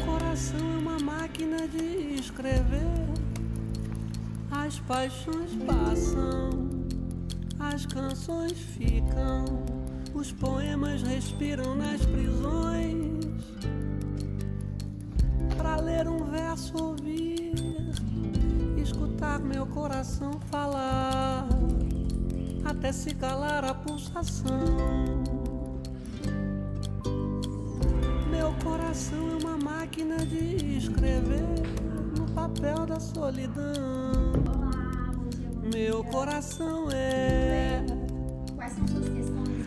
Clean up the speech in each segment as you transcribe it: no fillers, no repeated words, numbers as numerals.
coração é uma máquina de escrever. As paixões passam, as canções ficam, os poemas respiram nas prisões. Pra ler um verso, ouvir, escutar meu coração falar, até se calar a pulsação. Meu coração é uma máquina de escrever no papel da solidão. Olá, bom dia, bom Meu dia. coração é Quais são suas questões,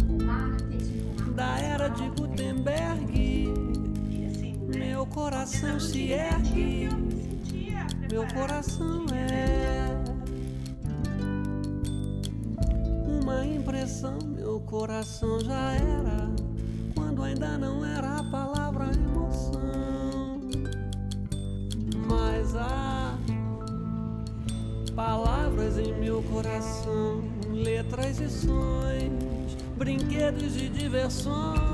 com marketing, com da era de Gutenberg. Meu coração se ergue. Meu coração é uma impressão. Meu coração já era, quando ainda não era a palavra emoção. Mas há palavras em meu coração, letras e sons, brinquedos e diversões.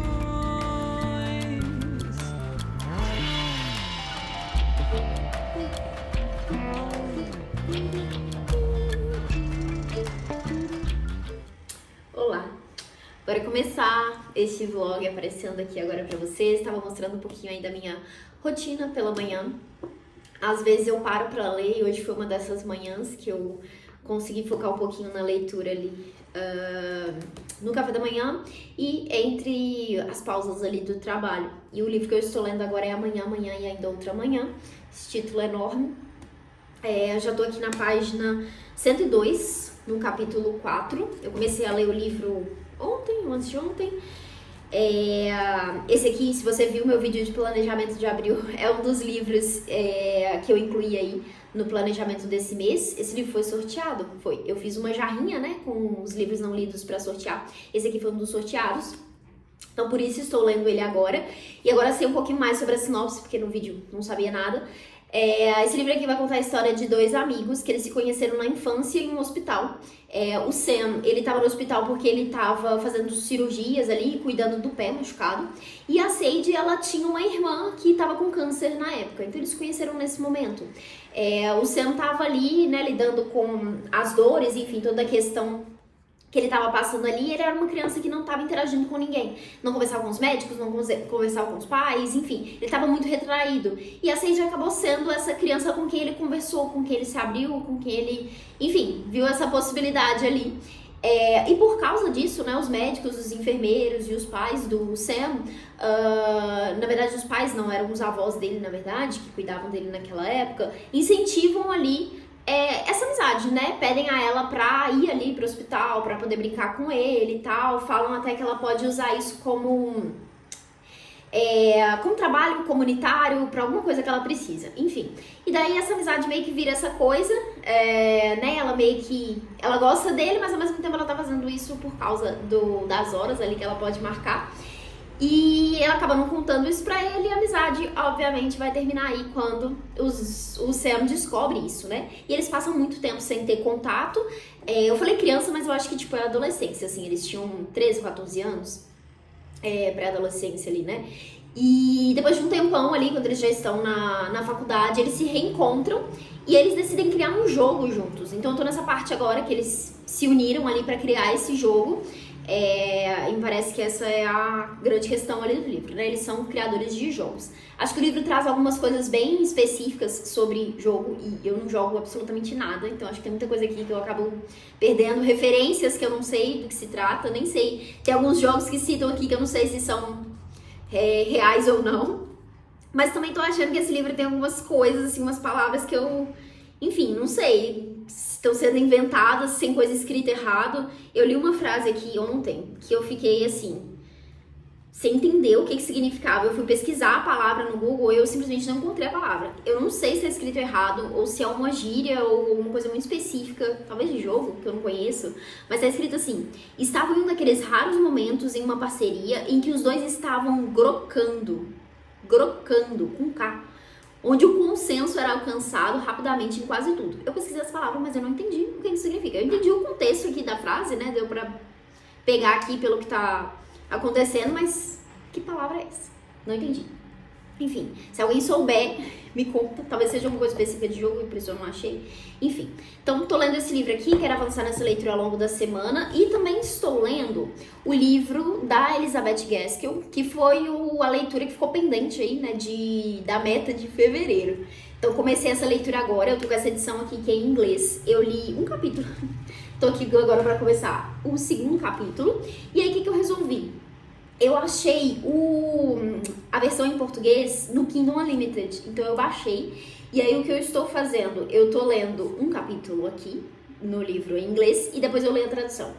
Olá, bora começar este vlog aparecendo aqui agora pra vocês. Estava mostrando um pouquinho aí da minha rotina pela manhã. Às vezes eu paro pra ler e hoje foi uma dessas manhãs que eu consegui focar um pouquinho na leitura ali no café da manhã e entre as pausas ali do trabalho. E o livro que eu estou lendo agora é Amanhã, Amanhã e Ainda Outra Manhã. Esse título é enorme. Eu já tô aqui na página 102, no capítulo 4. Eu comecei a ler o livro ontem ou antes de ontem. Esse aqui, se você viu meu vídeo de planejamento de abril, é um dos livros que eu incluí aí no planejamento desse mês. Esse livro foi sorteado? Foi. Eu fiz uma jarrinha, né, com os livros não lidos pra sortear. Esse aqui foi um dos sorteados. Então, por isso estou lendo ele agora. E agora sei um pouquinho mais sobre a sinopse, porque no vídeo não sabia nada. Esse livro aqui vai contar a história de dois amigos que eles se conheceram na infância em um hospital. O Sam, ele tava no hospital porque ele tava fazendo cirurgias ali, cuidando do pé machucado. E a Sadie, ela tinha uma irmã que tava com câncer na época, então eles se conheceram nesse momento. O Sam tava ali, né, lidando com as dores, enfim, toda a questão que ele tava passando ali. Ele era uma criança que não tava interagindo com ninguém. Não conversava com os médicos, não conversava com os pais, enfim. Ele tava muito retraído. E a Sadie acabou sendo essa criança com quem ele conversou, com quem ele se abriu, com quem ele, enfim, viu essa possibilidade ali. E por causa disso, né, os médicos, os enfermeiros e os pais do Sam, na verdade os pais não, eram os avós dele, na verdade, que cuidavam dele naquela época, incentivam ali essa amizade, né? Pedem a ela pra ir ali pro hospital, pra poder brincar com ele e tal. Falam até que ela pode usar isso como trabalho comunitário, pra alguma coisa que ela precisa, enfim. E daí essa amizade meio que vira essa coisa, né? Ela meio que, ela gosta dele, mas ao mesmo tempo ela tá fazendo isso por causa das horas ali que ela pode marcar. E ela acaba não contando isso pra ele, e a amizade, obviamente, vai terminar aí quando o Sam descobre isso, né? E eles passam muito tempo sem ter contato. Eu falei criança, mas eu acho que, tipo, é adolescência, assim. Eles tinham 13, 14 anos, pré-adolescência ali, né? E depois de um tempão ali, quando eles já estão na faculdade, eles se reencontram e eles decidem criar um jogo juntos. Então eu tô nessa parte agora que eles se uniram ali pra criar esse jogo. E me parece que essa é a grande questão ali do livro, né? Eles são criadores de jogos. Acho que o livro traz algumas coisas bem específicas sobre jogo e eu não jogo absolutamente nada, então acho que tem muita coisa aqui que eu acabo perdendo, referências que eu não sei do que se trata, nem sei. Tem alguns jogos que citam aqui que eu não sei se são reais ou não, mas também tô achando que esse livro tem algumas coisas, assim, umas palavras que eu, enfim, não sei, estão sendo inventadas sem coisa escrita errado. Eu li uma frase aqui ontem que eu fiquei assim, sem entender o que significava. Eu fui pesquisar a palavra no Google e eu simplesmente não encontrei a palavra. Eu não sei se é escrito errado ou se é uma gíria ou uma coisa muito específica, talvez de jogo, que eu não conheço, mas tá escrito assim: estava em um daqueles raros momentos em uma parceria em que os dois estavam grocando, com K, onde o consenso era alcançado rapidamente em quase tudo. Eu pesquisei essa palavra, mas eu não entendi o que isso significa. Eu entendi o contexto aqui da frase, né? Deu pra pegar aqui pelo que tá acontecendo, mas que palavra é essa? Não entendi. Enfim, se alguém souber, me conta. Talvez seja alguma coisa específica de jogo e por isso eu não achei. Enfim, então tô lendo esse livro aqui, quero avançar nessa leitura ao longo da semana. E também estou lendo o livro da Elizabeth Gaskell, que foi a leitura que ficou pendente aí, né, da meta de fevereiro. Então comecei essa leitura agora, eu tô com essa edição aqui que é em inglês. Eu li um capítulo, tô aqui agora pra começar o segundo capítulo. E aí o que eu resolvi? Eu achei a versão em português no Kindle Unlimited, então eu baixei. E aí o que eu estou fazendo? Eu tô lendo um capítulo aqui no livro em inglês e depois eu leio a tradução.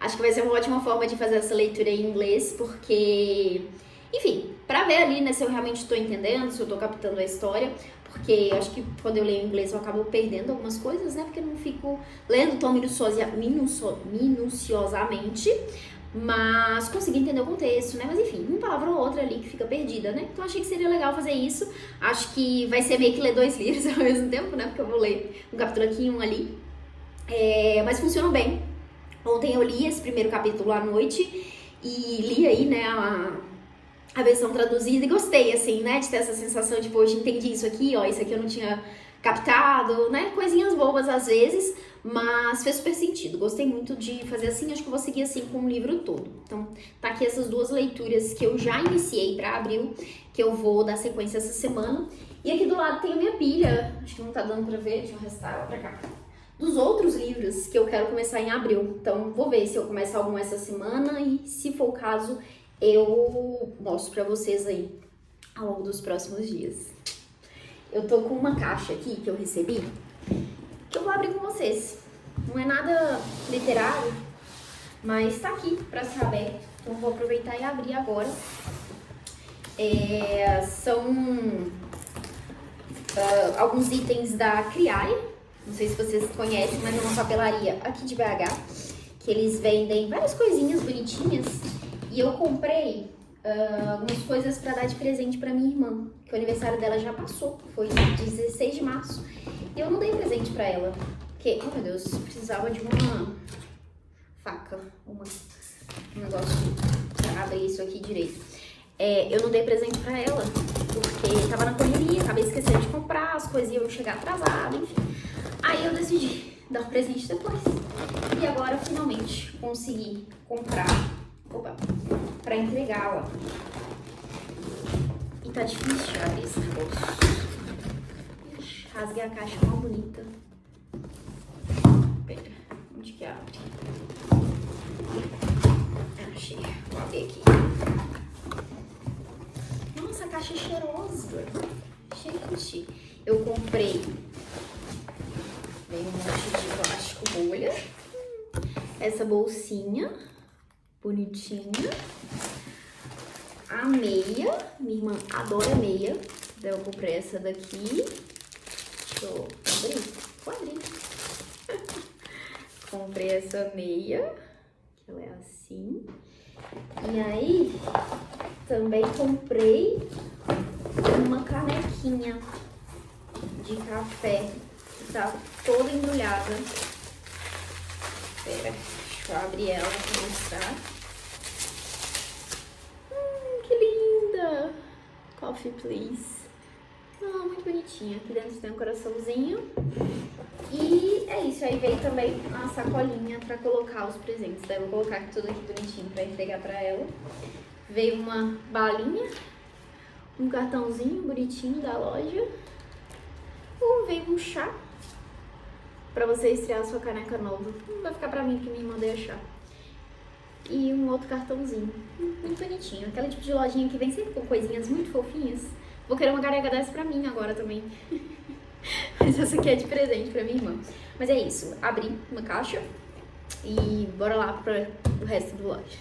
Acho que vai ser uma ótima forma de fazer essa leitura em inglês, porque, enfim, pra ver ali, né, se eu realmente tô entendendo, se eu tô captando a história. Porque eu acho que quando eu leio em inglês eu acabo perdendo algumas coisas, né, porque eu não fico lendo tão minuciosamente. Mas consegui entender o contexto, né? Mas enfim, uma palavra ou outra ali que fica perdida, né? Então achei que seria legal fazer isso. Acho que vai ser meio que ler 2 livros ao mesmo tempo, né? Porque eu vou ler um capítulo aqui e um ali. Mas funcionou bem. Ontem eu li esse primeiro capítulo à noite e li aí, né, a versão traduzida e gostei, assim, né? De ter essa sensação de, poxa, entendi isso aqui, ó, isso aqui eu não tinha captado, né? Coisinhas bobas às vezes, mas fez super sentido. Gostei muito de fazer assim, acho que eu vou seguir assim com o livro todo. Então, tá aqui essas 2 leituras que eu já iniciei pra abril, que eu vou dar sequência essa semana. E aqui do lado tem a minha pilha, acho que não tá dando pra ver, deixa eu arrastar ela pra cá, dos outros livros que eu quero começar em abril. Então, vou ver se eu começo algum essa semana e, se for o caso, eu mostro pra vocês aí ao longo dos próximos dias. Eu tô com uma caixa aqui que eu recebi, que eu vou abrir com vocês. Não é nada literário, mas tá aqui pra ser aberto. Então vou aproveitar e abrir agora. São alguns itens da Criai. Não sei se vocês conhecem, mas é uma papelaria aqui de BH, que eles vendem várias coisinhas bonitinhas. E eu comprei algumas coisas pra dar de presente pra minha irmã, que o aniversário dela já passou, foi 16 de março. E eu não dei presente pra ela, porque, oh meu Deus, precisava de uma faca, um negócio pra abrir isso aqui direito. Eu não dei presente pra ela, porque tava na correria, acabei esquecendo de comprar, as coisas iam chegar atrasadas, enfim. Aí eu decidi dar o presente depois. E agora, finalmente, consegui comprar, pra entregar, ó. E tá difícil de abrir esse negócio. Rasguei a caixa mal bonita. Pera, onde que abre? Achei. Vou abrir aqui. Nossa, a caixa é cheirosa. Gente, eu comprei. Veio um monte de plástico bolha. Essa bolsinha bonitinha. A meia. Minha irmã adora meia. Daí eu comprei essa daqui. Deixa eu abrir. Vou abrir. Comprei essa meia. Que ela é assim. E aí, também comprei uma canequinha de café. Que tá toda embrulhada. Espera, deixa eu abrir ela pra mostrar. Que linda! Coffee, please. Ah, muito bonitinha. Aqui dentro tem um coraçãozinho. E é isso. Aí veio também uma sacolinha pra colocar os presentes. Daí eu vou colocar tudo aqui bonitinho pra entregar pra ela. Veio uma balinha. Um cartãozinho bonitinho da loja. Veio um chá. Pra você estrear a sua caneca nova. Não vai ficar pra mim, porque minha irmã deu chá. E um outro cartãozinho. Muito bonitinho. Aquela tipo de lojinha que vem sempre com coisinhas muito fofinhas. Vou querer uma caneca dessa pra mim agora também. Mas essa aqui é de presente pra minha irmã. Mas é isso. Abri uma caixa. E bora lá para o resto do loja.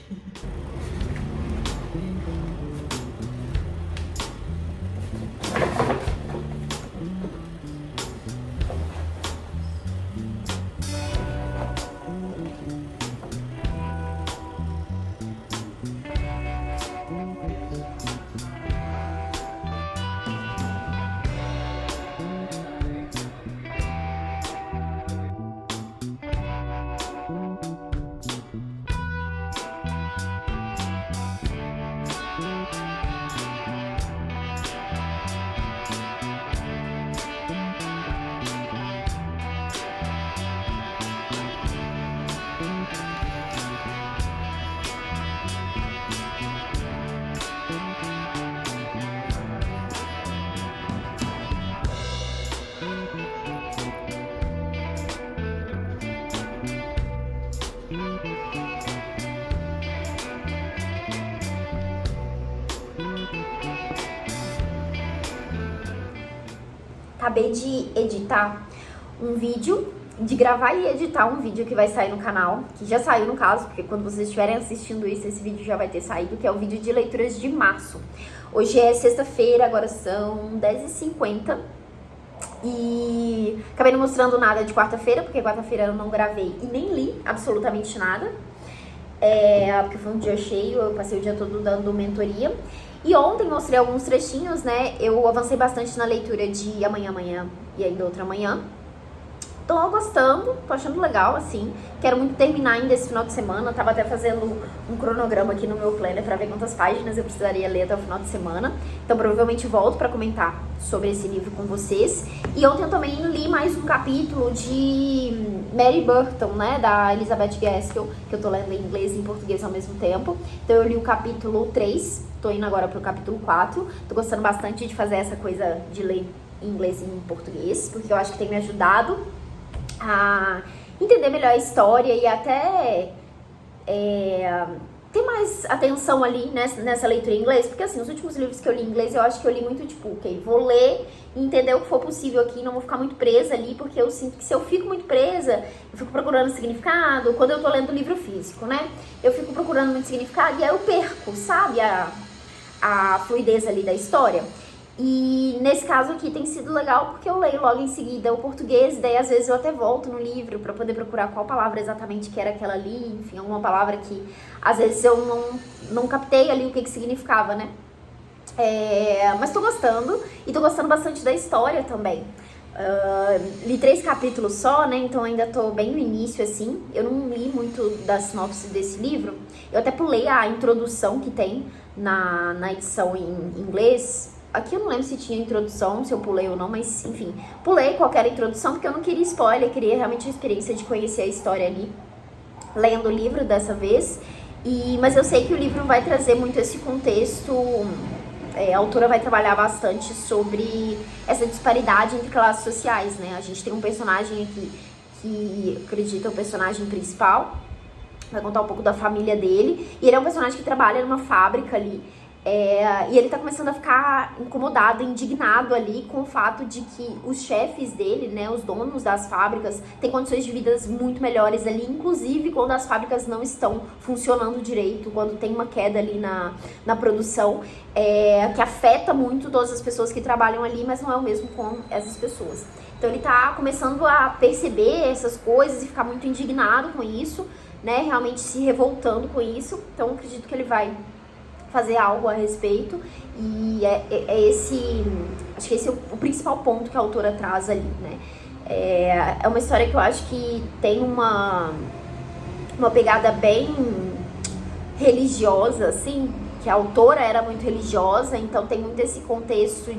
acabei de editar um vídeo, de gravar e editar um vídeo que vai sair no canal, que já saiu no caso, porque quando vocês estiverem assistindo isso, esse vídeo já vai ter saído, que é o vídeo de leituras de março. Hoje é sexta-feira, agora são 10h50 e acabei não mostrando nada de quarta-feira, porque quarta-feira eu não gravei e nem li absolutamente nada, porque foi um dia cheio, eu passei o dia todo dando mentoria. E ontem mostrei alguns trechinhos, né? Eu avancei bastante na leitura de Amanhã e ainda outra manhã. Tô gostando, tô achando legal, assim. Quero muito terminar ainda esse final de semana. Tava até fazendo um cronograma aqui no meu planner pra ver quantas páginas eu precisaria ler até o final de semana. Então provavelmente volto pra comentar sobre esse livro com vocês. E ontem eu também li mais um capítulo de Mary Burton, né? Da Elizabeth Gaskell, que eu tô lendo em inglês e em português ao mesmo tempo. Então eu li o capítulo 3, tô indo agora pro capítulo 4. Tô gostando bastante de fazer essa coisa de ler em inglês e em português, porque eu acho que tem me ajudado a entender melhor a história e até ter mais atenção ali nessa leitura em inglês, porque assim, os últimos livros que eu li em inglês, eu acho que eu li muito tipo, ok, vou ler e entender o que for possível aqui, não vou ficar muito presa ali, porque eu sinto que se eu fico muito presa, eu fico procurando significado, quando eu tô lendo livro físico, né, eu fico procurando muito significado e aí eu perco, sabe, a fluidez ali da história. E nesse caso aqui tem sido legal porque eu leio logo em seguida o português, daí às vezes eu até volto no livro pra poder procurar qual palavra exatamente que era aquela ali, enfim, alguma palavra que às vezes eu não captei ali o que significava, né? Mas tô gostando e tô gostando bastante da história também. Li 3 capítulos só, né? Então ainda tô bem no início, assim. Eu não li muito da sinopse desse livro. Eu até pulei a introdução que tem na edição em inglês. Aqui eu não lembro se tinha introdução, se eu pulei ou não, mas enfim, pulei qualquer introdução porque eu não queria spoiler, eu queria realmente a experiência de conhecer a história ali, lendo o livro dessa vez. Mas eu sei que o livro vai trazer muito esse contexto, a autora vai trabalhar bastante sobre essa disparidade entre classes sociais, né? A gente tem um personagem aqui que acredita o personagem principal, vai contar um pouco da família dele, e ele é um personagem que trabalha numa fábrica ali. E ele tá começando a ficar incomodado, indignado ali com o fato de que os chefes dele, né, os donos das fábricas, têm condições de vida muito melhores ali, inclusive quando as fábricas não estão funcionando direito, quando tem uma queda ali na produção, que afeta muito todas as pessoas que trabalham ali, mas não é o mesmo com essas pessoas. Então ele tá começando a perceber essas coisas e ficar muito indignado com isso, né, realmente se revoltando com isso. Então eu acredito que ele vai fazer algo a respeito, e acho que esse é o principal ponto que a autora traz ali, né? É uma história que eu acho que tem uma pegada bem religiosa, assim, que a autora era muito religiosa, então tem muito esse contexto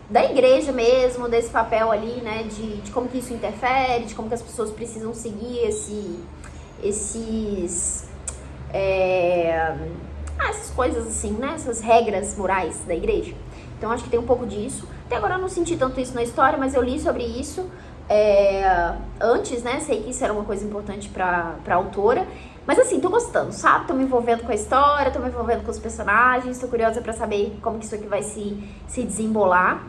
da igreja mesmo, desse papel ali, né, de como que isso interfere, de como que as pessoas precisam seguir essas coisas assim, né? Essas regras morais da igreja. Então acho que tem um pouco disso. Até agora eu não senti tanto isso na história, mas eu li sobre isso antes, né? Sei que isso era uma coisa importante pra autora. Mas assim, tô gostando, sabe? Tô me envolvendo com a história, tô me envolvendo com os personagens, tô curiosa pra saber como que isso aqui vai se desembolar.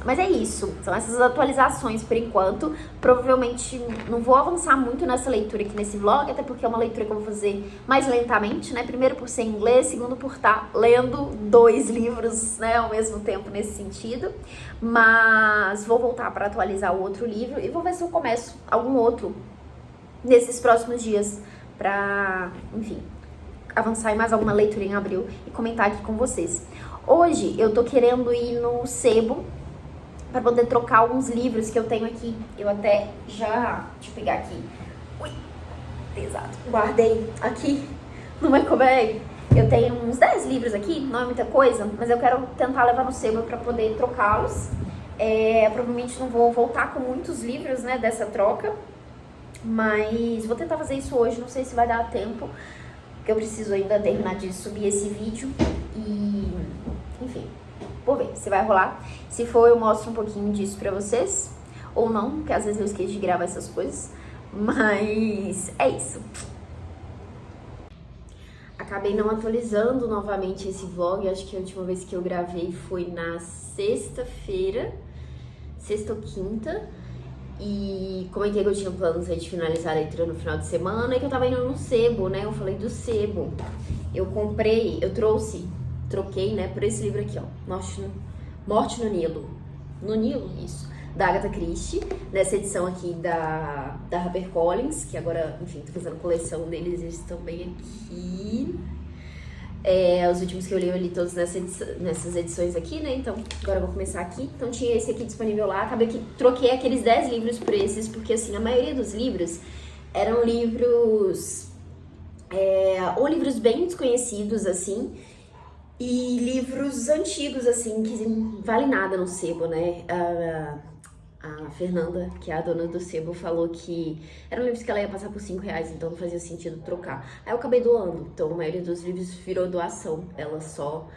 Mas é isso, são essas atualizações por enquanto. Provavelmente não vou avançar muito nessa leitura aqui nesse vlog, até porque é uma leitura que eu vou fazer mais lentamente, né? Primeiro por ser em inglês, segundo por estar lendo 2 livros, né, ao mesmo tempo nesse sentido. Mas vou voltar para atualizar o outro livro e vou ver se eu começo algum outro nesses próximos dias pra, enfim, avançar em mais alguma leitura em abril e comentar aqui com vocês. Hoje eu tô querendo ir no sebo para poder trocar alguns livros que eu tenho aqui. Eu até já... Deixa eu pegar aqui. Ui, pesado. Guardei aqui no eco bag. Eu tenho uns 10 livros aqui, não é muita coisa, mas eu quero tentar levar no sebo para poder trocá-los. Provavelmente não vou voltar com muitos livros, né, dessa troca, mas vou tentar fazer isso hoje. Não sei se vai dar tempo, porque eu preciso ainda terminar de subir esse vídeo e... Enfim, vou ver se vai rolar. Se for, eu mostro um pouquinho disso pra vocês. Ou não, porque às vezes eu esqueço de gravar essas coisas. Mas é isso. acabei não atualizando novamente esse vlog. Acho que a última vez que eu gravei foi na sexta-feira, sexta ou quinta. E comentei que eu tinha planos aí de finalizar a leitura no final de semana e que eu tava indo no sebo, né? Eu falei do sebo. Eu troquei, né, por esse livro aqui, ó. Morte no Nilo. No Nilo, isso. Da Agatha Christie, nessa edição aqui da HarperCollins, que agora, enfim, tô fazendo coleção deles, eles estão bem aqui. Os últimos que eu li todos nessas edições aqui, né? Então, agora eu vou começar aqui. Então, tinha esse aqui disponível lá. Acabei que troquei aqueles 10 livros por esses, porque, assim, a maioria dos livros eram livros... ou livros bem desconhecidos, assim, e livros antigos, assim, que não valem nada no sebo, né? A Fernanda, que é a dona do sebo, falou que eram livros que ela ia passar por R$5, então não fazia sentido trocar. Aí eu acabei doando, então a maioria dos livros virou doação. Ela só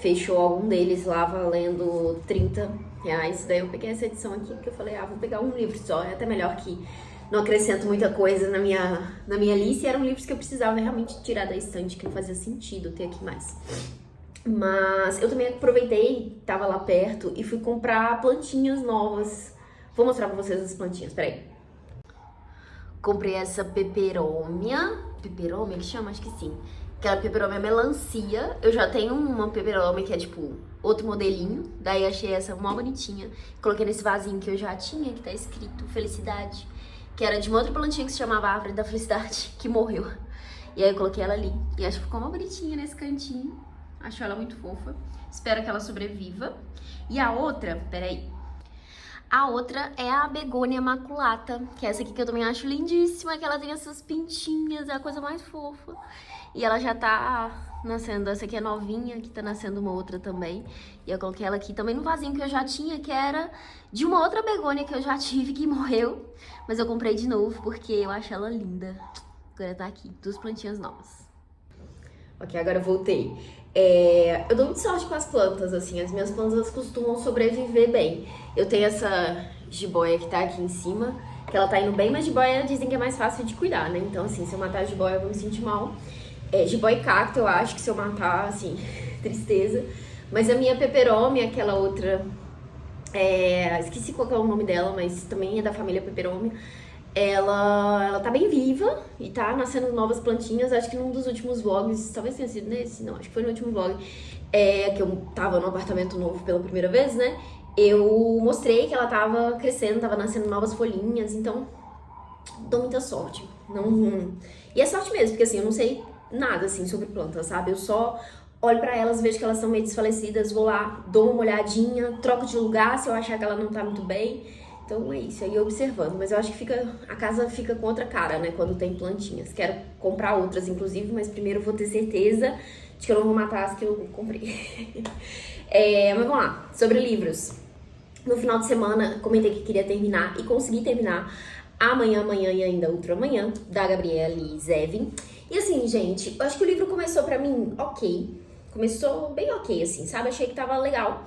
fechou algum deles lá valendo R$30. Daí eu peguei essa edição aqui, porque eu falei, vou pegar um livro só, é até melhor que não acrescento muita coisa na minha lista. E eram livros que eu precisava realmente tirar da estante, que não fazia sentido ter aqui mais. Mas eu também aproveitei, tava lá perto, e fui comprar plantinhas novas. Vou mostrar pra vocês as plantinhas, peraí. Comprei essa peperômia que chama? Acho que sim. Aquela peperômia melancia. Eu já tenho uma peperômia que é tipo outro modelinho. Daí achei essa mó bonitinha. Coloquei nesse vasinho que eu já tinha, que tá escrito Felicidade. Que era de uma outra plantinha que se chamava Árvore da Felicidade, que morreu. E aí eu coloquei ela ali. E acho que ficou uma bonitinha nesse cantinho. Acho ela muito fofa. Espero que ela sobreviva. E a outra, peraí. A outra é a Begônia Maculata, que é essa aqui que eu também acho lindíssima, que ela tem essas pintinhas, é a coisa mais fofa. E ela já tá nascendo, essa aqui é novinha, que tá nascendo uma outra também. E eu coloquei ela aqui também no vasinho que eu já tinha, que era de uma outra begônia que eu já tive, que morreu. Mas eu comprei de novo, porque eu acho ela linda. Agora tá aqui, 2 plantinhas novas. Ok, agora eu voltei. Eu dou muito sorte com as plantas, assim, as minhas plantas costumam sobreviver bem. Eu tenho essa jiboia que tá aqui em cima, que ela tá indo bem, mas jiboia dizem que é mais fácil de cuidar, né? Então, assim, se eu matar a jiboia eu vou me sentir mal. Jiboia e cacto eu acho que se eu matar, assim, tristeza. Mas a minha peperômia, aquela outra, esqueci qual que é o nome dela, mas também é da família peperômia. Ela tá bem viva e tá nascendo novas plantinhas. Acho que num dos últimos vlogs, talvez tenha sido nesse, não, acho que foi no último vlog, que eu tava no apartamento novo pela primeira vez, né? Eu mostrei que ela tava crescendo, tava nascendo novas folhinhas, então dou muita sorte. E é sorte mesmo, porque assim, eu não sei nada assim sobre plantas, sabe? Eu só olho pra elas, vejo que elas estão meio desfalecidas, vou lá, dou uma olhadinha, troco de lugar se eu achar que ela não tá muito bem. Então é isso, aí observando, mas eu acho que a casa fica com outra cara, né, quando tem plantinhas. Quero comprar outras, inclusive, mas primeiro eu vou ter certeza de que eu não vou matar as que eu comprei. Mas vamos lá, sobre livros. No final de semana, comentei que queria terminar e consegui terminar Amanhã, Amanhã e Ainda Outro Amanhã, da Gabriele Zevin. E assim, gente, eu acho que o livro começou pra mim ok. Começou bem ok, assim, sabe? Achei que tava legal.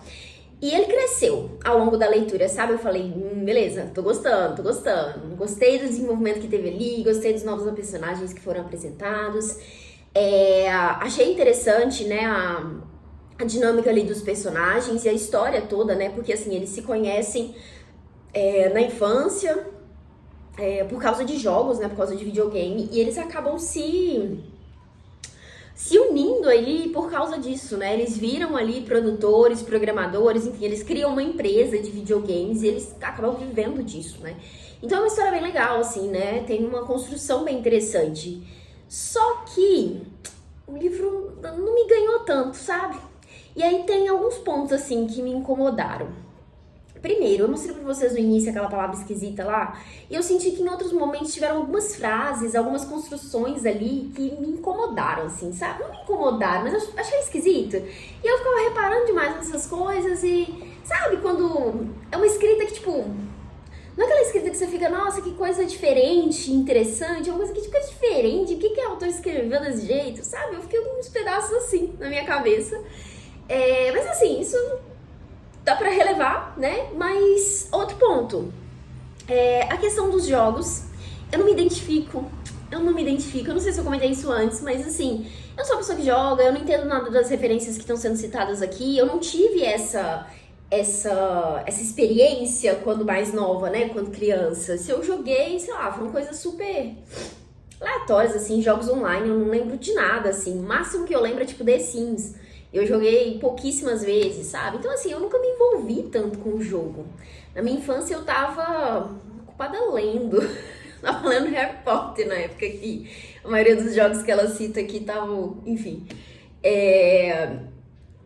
E ele cresceu ao longo da leitura, sabe? Eu falei, beleza, tô gostando. Gostei do desenvolvimento que teve ali, gostei dos novos personagens que foram apresentados. Achei interessante, né, a dinâmica ali dos personagens e a história toda, né? Porque, assim, eles se conhecem na infância, por causa de jogos, né? Por causa de videogame. E eles acabam se unindo ali por causa disso, né? Eles viram ali produtores, programadores, enfim, eles criam uma empresa de videogames e eles acabam vivendo disso, né? Então é uma história bem legal, assim, né? Tem uma construção bem interessante. Só que o livro não me ganhou tanto, sabe? E aí tem alguns pontos, assim, que me incomodaram. Primeiro, eu mostrei pra vocês no início aquela palavra esquisita lá, e eu senti que em outros momentos tiveram algumas frases, algumas construções ali que me incomodaram, assim, sabe? Não me incomodaram, mas eu achei esquisito. E eu ficava reparando demais nessas coisas e, sabe, quando é uma escrita que, tipo, não é aquela escrita que você fica, nossa, que coisa diferente, interessante, é uma coisa que tipo, é diferente, por que o autor escreveu desse jeito, sabe? Eu fiquei com uns pedaços assim na minha cabeça. Mas assim, isso dá pra relevar, né? Mas outro ponto, a questão dos jogos, eu não me identifico eu não me identifico, eu não sei se eu comentei isso antes, mas assim, eu sou uma pessoa que joga, eu não entendo nada das referências que estão sendo citadas aqui, eu não tive essa experiência quando mais nova, né, quando criança. Se eu joguei, sei lá, foram coisas super aleatórias, assim, jogos online, eu não lembro de nada, assim, o máximo que eu lembro é tipo The Sims. Eu joguei pouquíssimas vezes, sabe? Então, assim, eu nunca me envolvi tanto com o jogo. Na minha infância, eu tava ocupada lendo. Tava lendo Harry Potter na época que a maioria dos jogos que ela cita aqui estavam, enfim...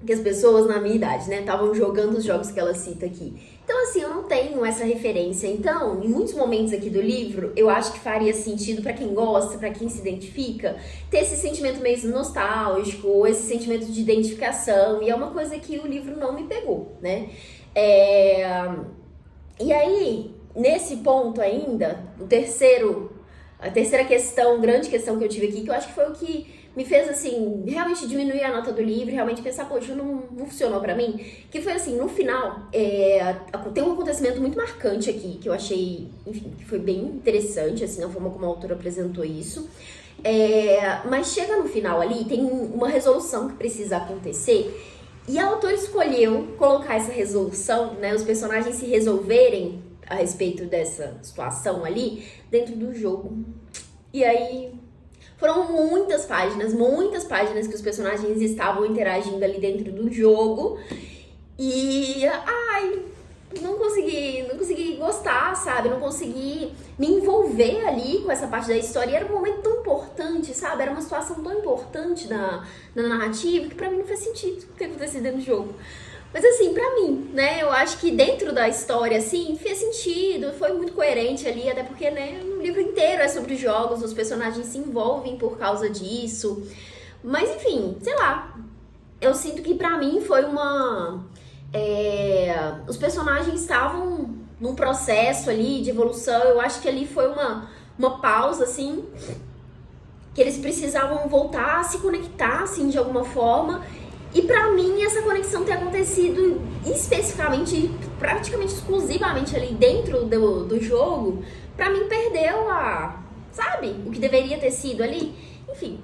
que as pessoas na minha idade, né, estavam jogando os jogos que ela cita aqui. Então, assim, eu não tenho essa referência. Então, em muitos momentos aqui do livro, eu acho que faria sentido pra quem gosta, pra quem se identifica, ter esse sentimento meio nostálgico, esse sentimento de identificação. E é uma coisa que o livro não me pegou, né? E aí, nesse ponto ainda, a terceira questão, grande questão que eu tive aqui, que eu acho que foi o que me fez, assim, realmente diminuir a nota do livro, realmente pensar, poxa, não funcionou pra mim. Que foi assim, no final, tem um acontecimento muito marcante aqui, que eu achei, enfim, que foi bem interessante, assim, a forma como a autora apresentou isso. Mas chega no final ali, tem uma resolução que precisa acontecer, e a autora escolheu colocar essa resolução, né, os personagens se resolverem a respeito dessa situação ali, dentro do jogo. E aí... foram muitas páginas que os personagens estavam interagindo ali dentro do jogo. E, não consegui gostar, sabe? Não consegui me envolver ali com essa parte da história. E era um momento tão importante, sabe? Era uma situação tão importante na narrativa que pra mim não faz sentido ter acontecido dentro do jogo. Mas assim, pra mim, né, eu acho que dentro da história, assim, fez sentido, foi muito coerente ali, até porque, né, o livro inteiro é sobre jogos, os personagens se envolvem por causa disso. Mas, enfim, sei lá, eu sinto que pra mim foi os personagens estavam num processo ali de evolução, eu acho que ali foi uma pausa, assim, que eles precisavam voltar a se conectar, assim, de alguma forma. E pra mim, essa conexão ter acontecido especificamente, praticamente exclusivamente ali dentro do jogo, pra mim perdeu sabe, o que deveria ter sido ali. Enfim,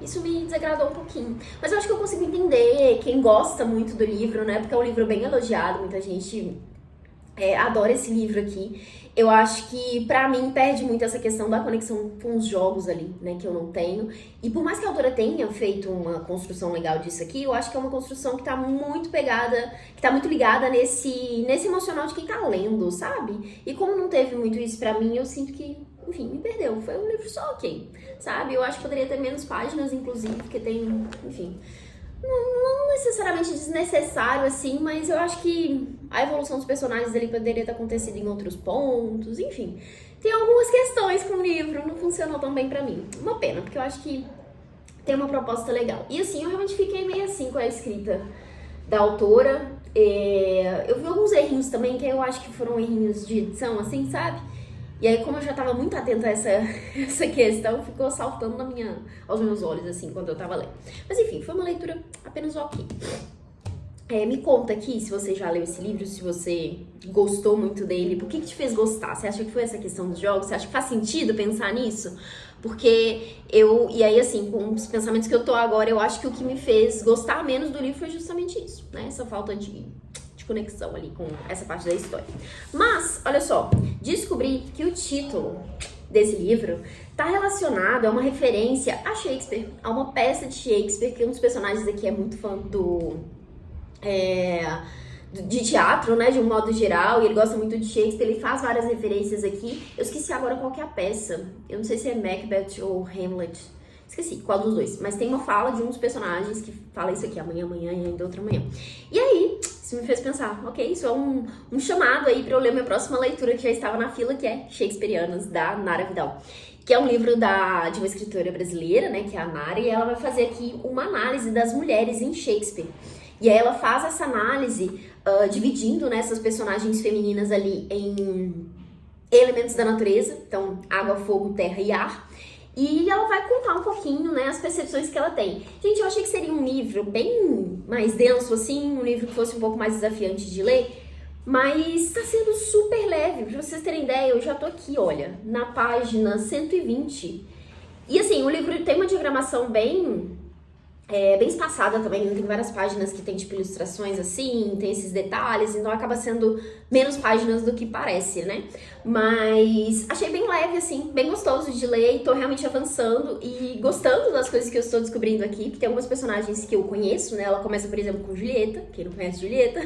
isso me desagradou um pouquinho. Mas eu acho que eu consigo entender quem gosta muito do livro, né? Porque é um livro bem elogiado, muita gente adora esse livro aqui. Eu acho que, pra mim, perde muito essa questão da conexão com os jogos ali, né, que eu não tenho. E por mais que a autora tenha feito uma construção legal disso aqui, eu acho que é uma construção que tá muito pegada, que tá muito ligada nesse emocional de quem tá lendo, sabe? E como não teve muito isso pra mim, eu sinto que, enfim, me perdeu. Foi um livro só ok, sabe? Eu acho que poderia ter menos páginas, inclusive, porque tem, enfim... Não necessariamente desnecessário, assim, mas eu acho que a evolução dos personagens ali poderia ter acontecido em outros pontos, enfim. Tem algumas questões com o livro, não funcionou tão bem pra mim. Uma pena, porque eu acho que tem uma proposta legal. E assim, eu realmente fiquei meio assim com a escrita da autora. Eu vi alguns errinhos também, que eu acho que foram errinhos de edição, assim, sabe? E aí, como eu já tava muito atenta a essa questão, ficou saltando aos meus olhos, assim, quando eu tava lendo. Mas enfim, foi uma leitura apenas ok. Me conta aqui se você já leu esse livro, se você gostou muito dele, por que te fez gostar? Você acha que foi essa questão dos jogos? Você acha que faz sentido pensar nisso? Porque e aí assim, com os pensamentos que eu tô agora, eu acho que o que me fez gostar menos do livro foi justamente isso, né? Essa falta de conexão ali com essa parte da história. Mas, olha só, descobri que o título desse livro tá relacionado a uma referência a Shakespeare, a uma peça de Shakespeare, que um dos personagens aqui é muito fã de teatro, né, de um modo geral, e ele gosta muito de Shakespeare, ele faz várias referências aqui. Eu esqueci agora qual que é a peça, eu não sei se é Macbeth ou Hamlet, esqueci qual dos dois, mas tem uma fala de um dos personagens que fala isso aqui, amanhã e ainda outra manhã. E aí, isso me fez pensar, ok, isso é um chamado aí pra eu ler minha próxima leitura, que já estava na fila, que é Shakespearianas, da Nara Vidal, que é um livro de uma escritora brasileira, né, que é a Nara, e ela vai fazer aqui uma análise das mulheres em Shakespeare. E aí ela faz essa análise dividindo, né, essas personagens femininas ali em elementos da natureza, então água, fogo, terra e ar. E ela vai contar um pouquinho, né, as percepções que ela tem. Gente, eu achei que seria um livro bem mais denso, assim, um livro que fosse um pouco mais desafiante de ler, mas tá sendo super leve. Pra vocês terem ideia, eu já tô aqui, olha, na página 120. E assim, o livro tem uma diagramação bem espaçada também, tem várias páginas que tem tipo ilustrações assim, tem esses detalhes, então acaba sendo menos páginas do que parece, né? Mas achei bem leve assim, bem gostoso de ler e tô realmente avançando e gostando das coisas que eu estou descobrindo aqui, porque tem algumas personagens que eu conheço, né? Ela começa, por exemplo, com Julieta, quem não conhece Julieta,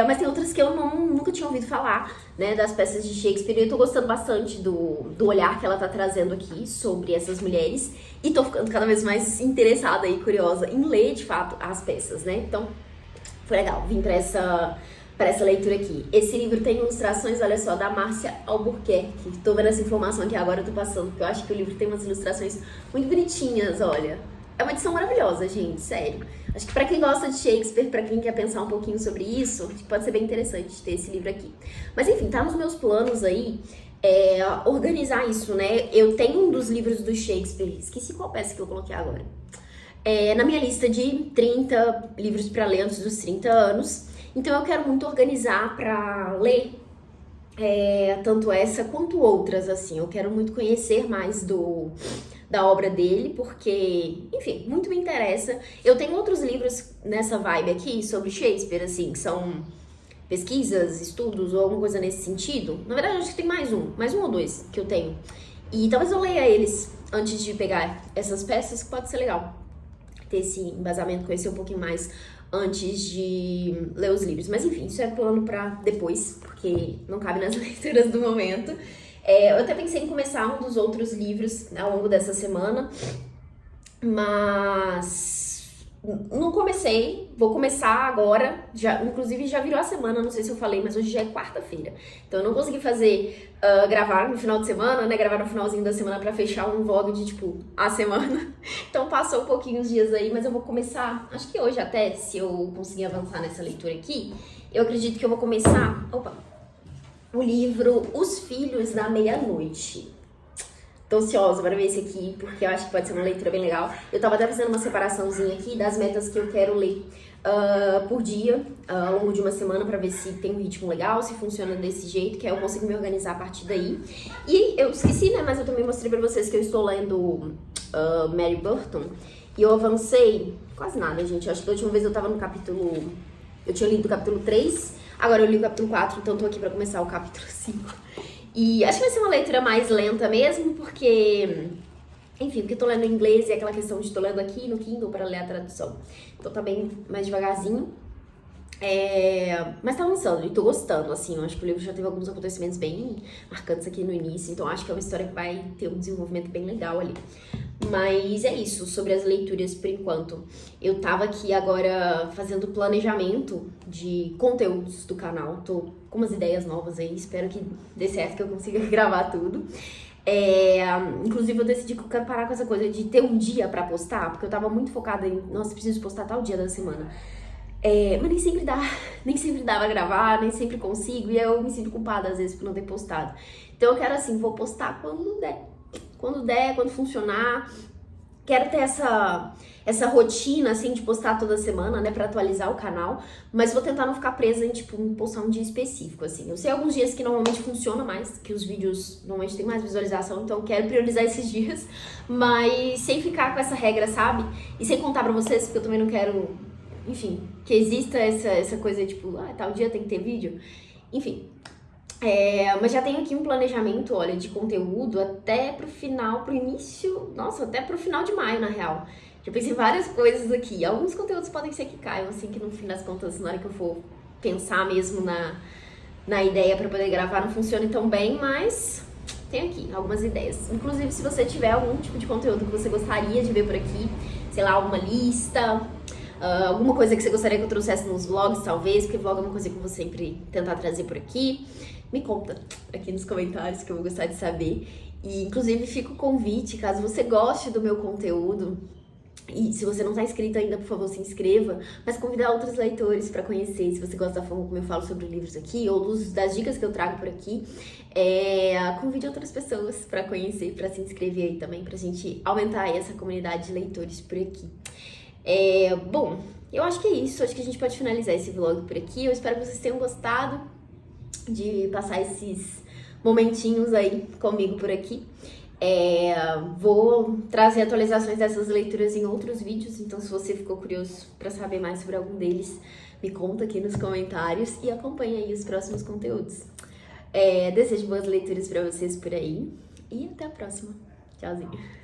mas tem outras que eu nunca tinha ouvido falar, né? Das peças de Shakespeare, e eu tô gostando bastante do olhar que ela tá trazendo aqui sobre essas mulheres. E tô ficando cada vez mais interessada e curiosa em ler, de fato, as peças, né? Então, foi legal vir pra essa leitura aqui. Esse livro tem ilustrações, olha só, da Márcia Albuquerque. Tô vendo essa informação aqui agora, eu tô passando, porque eu acho que o livro tem umas ilustrações muito bonitinhas, olha. É uma edição maravilhosa, gente, sério. Acho que pra quem gosta de Shakespeare, pra quem quer pensar um pouquinho sobre isso, acho que pode ser bem interessante ter esse livro aqui. Mas enfim, tá nos meus planos aí, organizar isso, né? Eu tenho um dos livros do Shakespeare, esqueci qual peça que eu coloquei agora, na minha lista de 30 livros pra ler antes dos 30 anos. Então eu quero muito organizar pra ler tanto essa quanto outras, assim. Eu quero muito conhecer mais da obra dele, porque, enfim, muito me interessa. Eu tenho outros livros nessa vibe aqui sobre Shakespeare, assim, que são pesquisas, estudos ou alguma coisa nesse sentido. Na verdade, acho que tem mais um ou dois que eu tenho. E talvez eu leia eles antes de pegar essas peças, que pode ser legal ter esse embasamento, conhecer um pouquinho mais antes de ler os livros. Mas enfim, isso é plano pra depois, porque não cabe nas leituras do momento. Eu até pensei em começar um dos outros livros ao longo dessa semana, mas não comecei, vou começar agora, inclusive já virou a semana, não sei se eu falei, mas hoje já é quarta-feira. Então eu não consegui gravar no final de semana, né, gravar no finalzinho da semana pra fechar um vlog de, tipo, a semana. Então passou um pouquinho os dias aí, mas eu vou começar, acho que hoje até, se eu conseguir avançar nessa leitura aqui, eu acredito que eu vou começar, o livro Os Filhos da Meia-Noite. Tô ansiosa para ver esse aqui, porque eu acho que pode ser uma leitura bem legal. Eu tava até fazendo uma separaçãozinha aqui das metas que eu quero ler por dia, ao longo de uma semana, pra ver se tem um ritmo legal, se funciona desse jeito, que aí eu consigo me organizar a partir daí. E eu esqueci, né, mas eu também mostrei pra vocês que eu estou lendo Mary Burton, e eu avancei quase nada, gente. Eu acho que da última vez eu tava no capítulo... Eu tinha lido o capítulo 3, agora eu li o capítulo 4, então tô aqui pra começar o capítulo 5. E acho que vai ser uma leitura mais lenta mesmo, porque... Enfim, porque eu tô lendo em inglês e aquela questão de tô lendo aqui no Kindle para ler a tradução. Então tá bem mais devagarzinho. Mas tá avançando e tô gostando, assim. Eu acho que o livro já teve alguns acontecimentos bem marcantes aqui no início. Então acho que é uma história que vai ter um desenvolvimento bem legal ali. Mas é isso, sobre as leituras por enquanto. Eu tava aqui agora fazendo planejamento de conteúdos do canal. Tô com umas ideias novas aí, espero que dê certo, que eu consiga gravar tudo. Inclusive eu decidi que eu quero parar com essa coisa de ter um dia pra postar, porque eu tava muito focada em, nossa, preciso postar tal dia da semana. Mas nem sempre dá pra gravar, nem sempre consigo, e eu me sinto culpada às vezes por não ter postado. Então eu quero assim, vou postar quando der. Quando funcionar. Quero ter essa rotina, assim, de postar toda semana, né, pra atualizar o canal, mas vou tentar não ficar presa em, tipo, postar um dia específico, assim. Eu sei alguns dias que normalmente funciona mais, que os vídeos normalmente tem mais visualização, então eu quero priorizar esses dias, mas sem ficar com essa regra, sabe? E sem contar pra vocês, porque eu também não quero, enfim, que exista essa coisa, tipo, tal dia tem que ter vídeo, enfim. Mas já tenho aqui um planejamento, olha, de conteúdo até pro início, nossa, até pro final de maio, na real. Já pensei em várias coisas aqui. Alguns conteúdos podem ser que caiam, assim, que no fim das contas, na hora que eu for pensar mesmo na ideia pra poder gravar, não funcione tão bem, mas tenho aqui algumas ideias. Inclusive, se você tiver algum tipo de conteúdo que você gostaria de ver por aqui, sei lá, alguma lista... alguma coisa que você gostaria que eu trouxesse nos vlogs, talvez, porque vlog é uma coisa que eu vou sempre tentar trazer por aqui. Me conta aqui nos comentários, que eu vou gostar de saber. E, inclusive, fica o convite, caso você goste do meu conteúdo, e se você não está inscrito ainda, por favor, se inscreva, mas convidar outros leitores para conhecer, se você gosta da forma como eu falo sobre livros aqui, ou das dicas que eu trago por aqui, convide outras pessoas para conhecer, para se inscrever aí também, pra gente aumentar aí essa comunidade de leitores por aqui. Bom, eu acho que é isso, acho que a gente pode finalizar esse vlog por aqui. Eu espero que vocês tenham gostado de passar esses momentinhos aí comigo por aqui. Vou trazer atualizações dessas leituras em outros vídeos, então se você ficou curioso para saber mais sobre algum deles, me conta aqui nos comentários e acompanha aí os próximos conteúdos. Desejo boas leituras para vocês por aí e até a próxima. Tchauzinho.